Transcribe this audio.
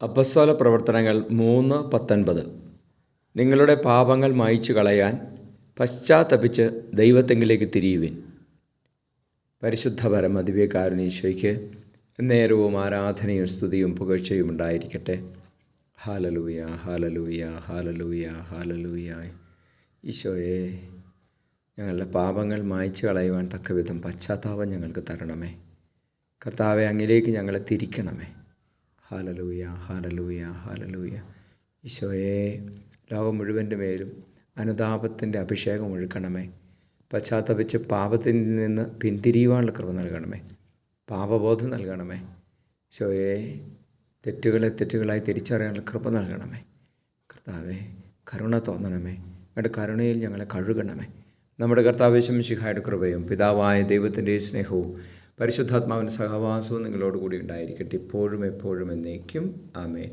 അപ്പസ്തോല പ്രവർത്തനങ്ങൾ 3:19. നിങ്ങളുടെ പാപങ്ങൾ മായ്ച്ചു കളയാൻ പശ്ചാത്തപിച്ച് ദൈവത്തെങ്കിലേക്ക് തിരിയുവിൻ. പരിശുദ്ധ പരമ ദിവ്യകാരുണ്യീശോയ്ക്ക് നേരവും ആരാധനയും സ്തുതിയും പുകഴ്ചയും ഉണ്ടായിരിക്കട്ടെ. Hallelujah, hallelujah, hallelujah, hallelujah. ഈശോയെ, ഞങ്ങളുടെ പാപങ്ങൾ മായ്ച്ചു കളയുവാൻ തക്കവിധം പശ്ചാത്താപം ഞങ്ങൾക്ക് തരണമേ. കർത്താവെ, അങ്ങിലേക്ക് ഞങ്ങളെ തിരിക്കണമേ. Hallelujah, hallelujah, hallelujah. ഈശോയെ, ലോകം മുഴുവൻ്റെ മേലും അനുതാപത്തിൻ്റെ അഭിഷേകം ഒഴുക്കണമേ. പശ്ചാത്തപിച്ച് പാപത്തിൽ നിന്ന് പിന്തിരിയുവാനുള്ള കൃപ നൽകണമേ. പാപബോധം നൽകണമേ. ഈശോയെ, തെറ്റുകളെ തെറ്റുകളായി തിരിച്ചറിയാനുള്ള കൃപ നൽകണമേ. കർത്താവെ, കരുണ തോന്നണമേ. ഞങ്ങളുടെ കരുണയിൽ ഞങ്ങളെ കഴുകണമേ. നമ്മുടെ കർത്താവ് യേശു മിശിഹായുടെ കൃപയും പിതാവായ ദൈവത്തിൻ്റെ സ്നേഹവും പരിശുദ്ധാത്മാവിൻ്റെ സഹവാസവും നിങ്ങളോടുകൂടി ഉണ്ടായിരിക്കട്ടെ, ഇപ്പോഴും എപ്പോഴും എന്നേക്കും. ആമേൻ.